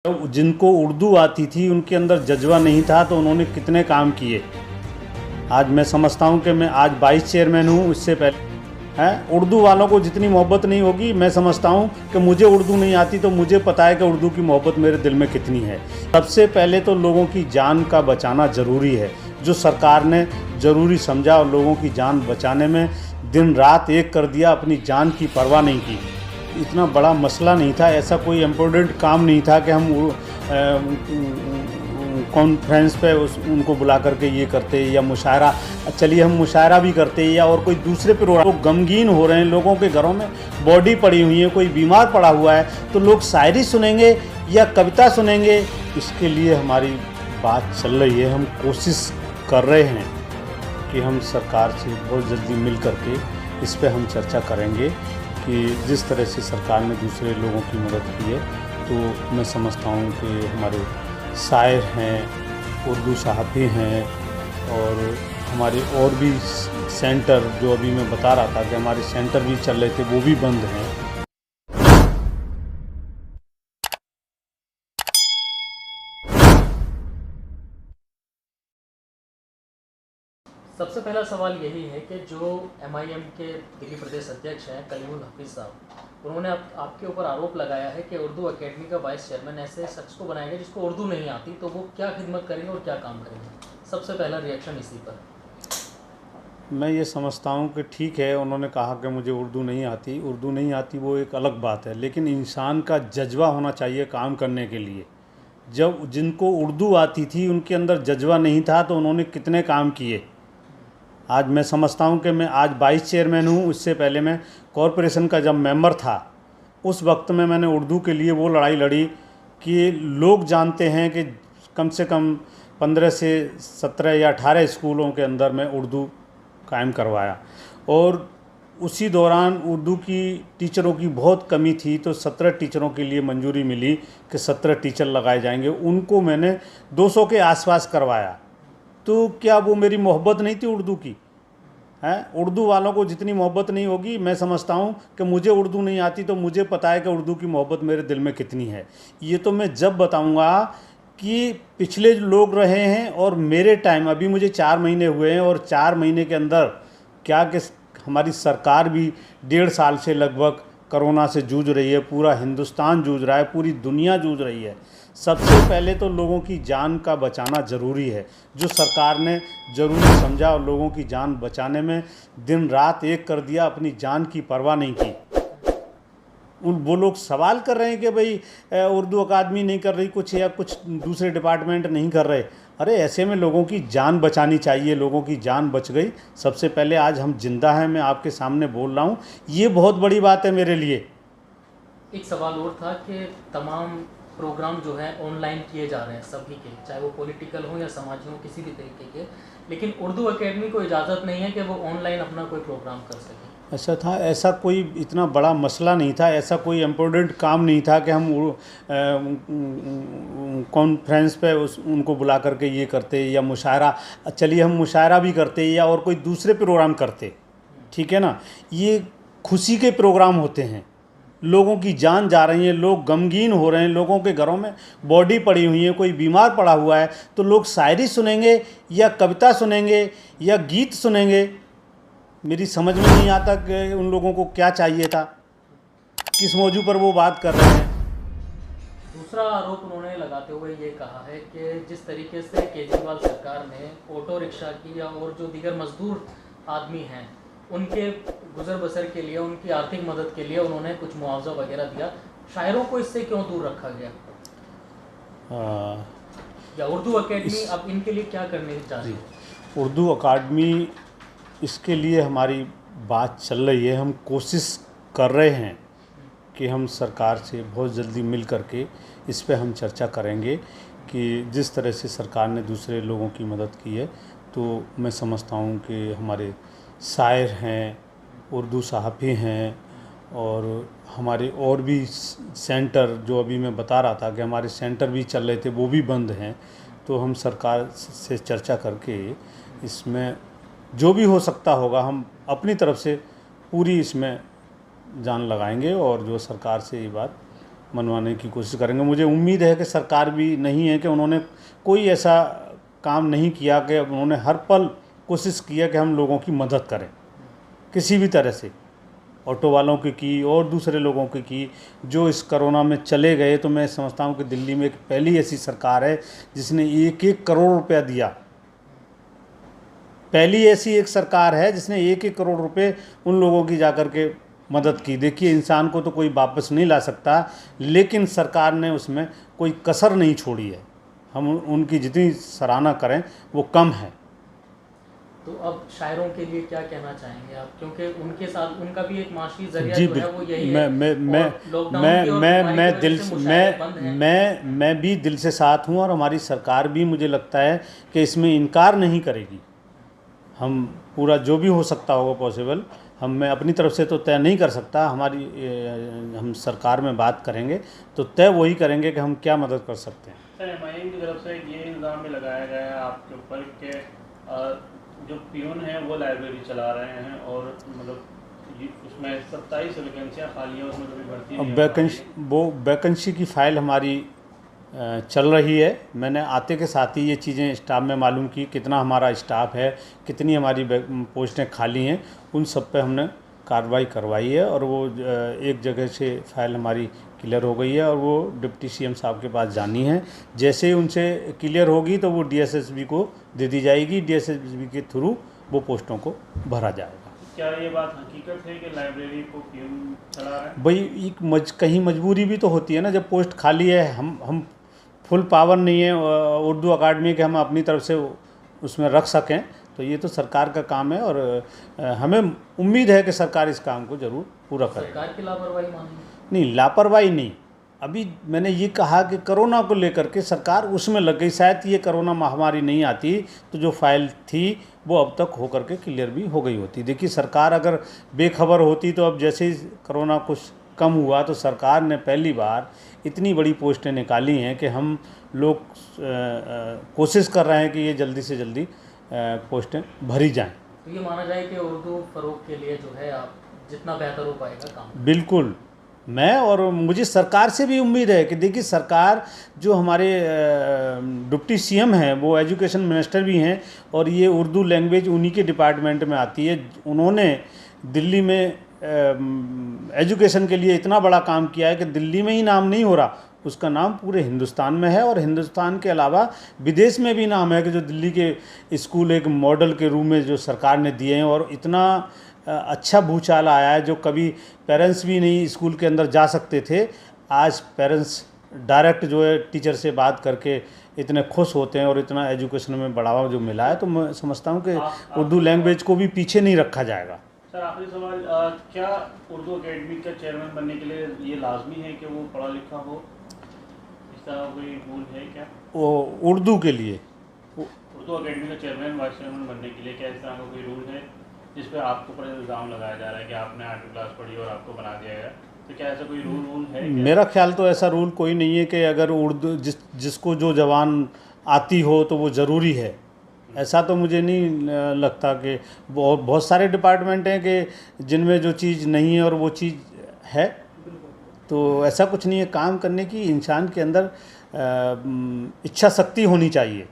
जिनको उर्दू आती थी उनके अंदर जज्बा नहीं था तो उन्होंने कितने काम किए। आज मैं समझता हूँ कि मैं आज 22 चेयरमैन हूँ। इससे पहले हैं उर्दू वालों को जितनी मोहब्बत नहीं होगी, मैं समझता हूँ कि मुझे उर्दू नहीं आती तो मुझे पता है कि उर्दू की मोहब्बत मेरे दिल में कितनी है। सबसे पहले तो लोगों की जान का बचाना ज़रूरी है, जो सरकार ने ज़रूरी समझा और लोगों की जान बचाने में दिन रात एक कर दिया, अपनी जान की परवाह नहीं की। इतना बड़ा मसला नहीं था, ऐसा कोई इम्पोर्टेंट काम नहीं था कि हम कॉन्फ्रेंस पे उनको बुला करके ये करते या मुशायरा, चलिए हम मुशायरा भी करते या और कोई दूसरे प्रोग्राम। लोग गमगीन हो रहे हैं, लोगों के घरों में बॉडी पड़ी हुई है, कोई बीमार पड़ा हुआ है तो लोग शायरी सुनेंगे या कविता सुनेंगे। इसके लिए हमारी बात चल रही है, हम कोशिश कर रहे हैं कि हम सरकार से बहुत जल्दी मिल करके इस पर हम चर्चा करेंगे कि जिस तरह से सरकार ने दूसरे लोगों की मदद की है, तो मैं समझता हूँ कि हमारे शायर हैं, उर्दू सहाफ़ी हैं और हमारे और भी सेंटर, जो अभी मैं बता रहा था कि हमारे सेंटर भी चल रहे थे, वो भी बंद हैं। सबसे पहला सवाल यही है कि जो एमआईएम के दिल्ली प्रदेश अध्यक्ष हैं कलीमुल हफीज़ साहब, उन्होंने आपके ऊपर आरोप लगाया है कि उर्दू एकेडमी का वाइस चेयरमैन ऐसे शख्स को बनाएगा जिसको उर्दू नहीं आती, तो वो क्या खिदमत करेंगे और क्या काम करेंगे। सबसे पहला रिएक्शन इसी पर। मैं ये समझता हूँ कि ठीक है, उन्होंने कहा कि मुझे उर्दू नहीं आती वो एक अलग बात है, लेकिन इंसान का जज्बा होना चाहिए काम करने के लिए। जब जिनको उर्दू आती थी उनके अंदर जज्बा नहीं था तो उन्होंने कितने काम किए। आज मैं समझता हूँ कि मैं आज 22 चेयरमैन हूँ। इससे पहले मैं कॉरपोरेशन का जब मेंबर था, उस वक्त में मैंने उर्दू के लिए वो लड़ाई लड़ी कि लोग जानते हैं कि कम से कम 15 से 17 या 18 स्कूलों के अंदर मैं उर्दू कायम करवाया। और उसी दौरान उर्दू की टीचरों की बहुत कमी थी, तो 17 टीचरों के लिए मंजूरी मिली कि 17 टीचर लगाए जाएंगे। उनको मैंने 200 के आसपास करवाया। तो क्या वो मेरी मोहब्बत नहीं थी उर्दू की? है, उर्दू वालों को जितनी मोहब्बत नहीं होगी, मैं समझता हूँ कि मुझे उर्दू नहीं आती तो मुझे पता है कि उर्दू की मोहब्बत मेरे दिल में कितनी है। ये तो मैं जब बताऊँगा कि पिछले जो लोग रहे हैं और मेरे टाइम, अभी मुझे 4 महीने हुए हैं और 4 महीने के अंदर क्या कि हमारी सरकार भी 1.5 साल से लगभग कोरोना से जूझ रही है, पूरा हिंदुस्तान जूझ रहा है, पूरी दुनिया जूझ रही है। सबसे पहले तो लोगों की जान का बचाना ज़रूरी है, जो सरकार ने ज़रूरी समझा और लोगों की जान बचाने में दिन रात एक कर दिया, अपनी जान की परवाह नहीं की। वो लोग सवाल कर रहे हैं कि भाई उर्दू अकादमी नहीं कर रही कुछ या कुछ दूसरे डिपार्टमेंट नहीं कर रहे। अरे ऐसे में लोगों की जान बचानी चाहिए, लोगों की जान बच गई। सबसे पहले आज हम जिंदा हैं, मैं आपके सामने बोल रहा हूँ, ये बहुत बड़ी बात है मेरे लिए। एक सवाल और था कि तमाम प्रोग्राम जो है ऑनलाइन किए जा रहे हैं सभी के, चाहे वो पॉलिटिकल हो या समाजी हो, किसी भी तरीके के, लेकिन उर्दू अकेडमी को इजाज़त नहीं है कि वो ऑनलाइन अपना कोई प्रोग्राम कर सके। ऐसा था, ऐसा कोई इतना बड़ा मसला नहीं था, ऐसा कोई इम्पोर्टेंट काम नहीं था कि हम कॉन्फ्रेंस पे उनको बुला करके ये करते या मुशायरा, चलिए हम मुशायरा भी करते या और कोई दूसरे प्रोग्राम करते। ठीक है ना, ये खुशी के प्रोग्राम होते हैं, लोगों की जान जा रही है, लोग गमगीन हो रहे हैं, लोगों के घरों में बॉडी पड़ी हुई है, कोई बीमार पड़ा हुआ है तो लोग शायरी सुनेंगे या कविता सुनेंगे या गीत सुनेंगे। मेरी समझ में नहीं आता कि उन लोगों को क्या चाहिए था, किस मौजू पर वो बात कर रहे हैं। दूसरा आरोप उन्होंने लगाते हुए ये कहा है कि जिस तरीके से केजरीवाल सरकार ने ऑटो रिक्शा की या और जो दीगर मजदूर आदमी हैं उनके गुजर बसर के लिए, उनकी आर्थिक मदद के लिए उन्होंने कुछ मुआवजा वगैरह दिया, शायरों को इससे क्यों दूर रखा गया? या उर्दू अकेडमी अब इनके लिए क्या करने जा रही है? उर्दू अकादमी, इसके लिए हमारी बात चल रही है, हम कोशिश कर रहे हैं कि हम सरकार से बहुत जल्दी मिल करके इस पे हम चर्चा करेंगे कि जिस तरह से सरकार ने दूसरे लोगों की मदद की है, तो मैं समझता हूँ कि हमारे शायर हैं, उर्दू सहाफ़ी हैं और हमारे और भी सेंटर, जो अभी मैं बता रहा था कि हमारे सेंटर भी चल रहे थे, वो भी बंद हैं। तो हम सरकार से चर्चा करके इसमें जो भी हो सकता होगा हम अपनी तरफ से पूरी इसमें जान लगाएंगे और जो सरकार से ये बात मनवाने की कोशिश करेंगे। मुझे उम्मीद है कि सरकार भी नहीं है कि उन्होंने कोई ऐसा काम नहीं किया कि उन्होंने हर पल कोशिश किया कि हम लोगों की मदद करें किसी भी तरह से, ऑटो वालों की और दूसरे लोगों की जो इस कोरोना में चले गए। तो मैं समझता हूँ कि दिल्ली में एक पहली ऐसी सरकार है जिसने 1-1 करोड़ रुपया दिया। पहली ऐसी एक सरकार है जिसने 1-1 करोड़ रुपए उन लोगों की जाकर के मदद की। देखिए, इंसान को तो कोई वापस नहीं ला सकता, लेकिन सरकार ने उसमें कोई कसर नहीं छोड़ी है। हम उनकी जितनी सराहना करें वो कम है। तो अब शायरों के लिए क्या कहना चाहेंगे आप, क्योंकि उनके साथ उनका भी एक माशी जरिया जी जो है वो यही मैं है। मैं मैं और लॉकडाउन की और बीमारी मैं की दिल वजह से से मुशायरे बंद हैं। मैं भी दिल से साथ हूँ और हमारी सरकार भी मुझे लगता है कि इसमें इनकार नहीं करेगी। हम पूरा जो भी हो सकता होगा पॉसिबल, मैं अपनी तरफ से तो तय नहीं कर सकता। हम सरकार में बात करेंगे तो तय वही करेंगे कि हम क्या मदद कर सकते हैं। सर, एमआईएम की तरफ से ये इल्ज़ाम भी लगाया गया है आपके ऊपर कि जो पियून हैं वो लाइब्रेरी चला रहे हैं और मतलब उसमें 27 वैकेंसियाँ खाली हैं, उसमें कभी भर्ती नहीं हो पा रही है। वो वैकेंसी की फ़ाइल हमारी चल रही है। मैंने आते के साथ ही ये चीज़ें स्टाफ में मालूम की, कितना हमारा स्टाफ है, कितनी हमारी पोस्टें खाली हैं, उन सब पे हमने कार्रवाई करवाई है और वो एक जगह से फ़ाइल हमारी क्लियर हो गई है और वो डिप्टी सीएम साहब के पास जानी है। जैसे ही उनसे क्लियर होगी तो वो डीएसएसबी को दे दी जाएगी, डीएसएसबी के थ्रू वो पोस्टों को भरा जाएगा। क्या ये बात हकीकत है कि लाइब्रेरी को पियून चला रहे हैं? भाई कहीं मजबूरी भी तो होती है ना, जब पोस्ट खाली है। हम फुल पावर नहीं है उर्दू अकाडमी के हम अपनी तरफ से उसमें रख सकें, तो ये तो सरकार का काम है और हमें उम्मीद है कि सरकार इस काम को ज़रूर पूरा करेगी। सरकार की लापरवाही मानेंगे? नहीं, लापरवाही नहीं। अभी मैंने ये कहा कि कोरोना को लेकर के सरकार उसमें लग गई। शायद ये कोरोना महामारी नहीं आती तो जो फाइल थी वो अब तक होकर के क्लियर भी हो गई होती। देखिए, सरकार अगर बेखबर होती तो अब जैसे ही कोरोना कुछ कम हुआ तो सरकार ने पहली बार इतनी बड़ी पोस्टें निकाली हैं कि हम लोग कोशिश कर रहे हैं कि ये जल्दी से जल्दी पोस्टें भरी जाएं। तो ये माना जाए कि उर्दू फ़रोग के लिए जो है आप जितना बेहतर हो पाएगा काम। बिल्कुल, मैं और मुझे सरकार से भी उम्मीद है कि देखिए, सरकार जो हमारे डिप्टी सीएम हैं वो एजुकेशन मिनिस्टर भी हैं और ये उर्दू लैंग्वेज उन्हीं के डिपार्टमेंट में आती है। उन्होंने दिल्ली में एजुकेशन के लिए इतना बड़ा काम किया है कि दिल्ली में ही नाम नहीं हो रहा, उसका नाम पूरे हिंदुस्तान में है और हिंदुस्तान के अलावा विदेश में भी नाम है कि जो दिल्ली के स्कूल एक मॉडल के रूप में जो सरकार ने दिए हैं। और इतना अच्छा भूचाल आया है जो कभी पेरेंट्स भी नहीं स्कूल के अंदर जा सकते थे, आज पेरेंट्स डायरेक्ट जो है टीचर से बात करके इतने खुश होते हैं और इतना एजुकेशन में बढ़ावा जो मिला है। तो मैं समझता हूँ कि उर्दू लैंग्वेज को भी पीछे नहीं रखा जाएगा। सर, आखिरी सवाल, क्या उर्दू अकेडमी का चेयरमैन बनने के लिए ये लाजमी है कि वो पढ़ा लिखा हो? इस तरह कोई रूल है क्या उर्दू के लिए? उर्दू अकेडमी का चेयरमैन वाइस चेयरमैन बनने के लिए क्या इस तरह का कोई रूल है जिस पर आपको पर इल्ज़ाम लगाया जा रहा है कि आपने 8वीं क्लास पढ़ी और आपको बना दिया गया? तो क्या ऐसा कोई रूल है क्या? मेरा ख्याल तो ऐसा रूल कोई नहीं है कि अगर उर्दू जिसको जो ज़बान आती हो तो वो ज़रूरी है। ऐसा तो मुझे नहीं लगता कि बहुत सारे डिपार्टमेंट हैं कि जिनमें जो चीज़ नहीं है और वो चीज़ है, तो ऐसा कुछ नहीं है। काम करने की इंसान के अंदर इच्छा शक्ति होनी चाहिए।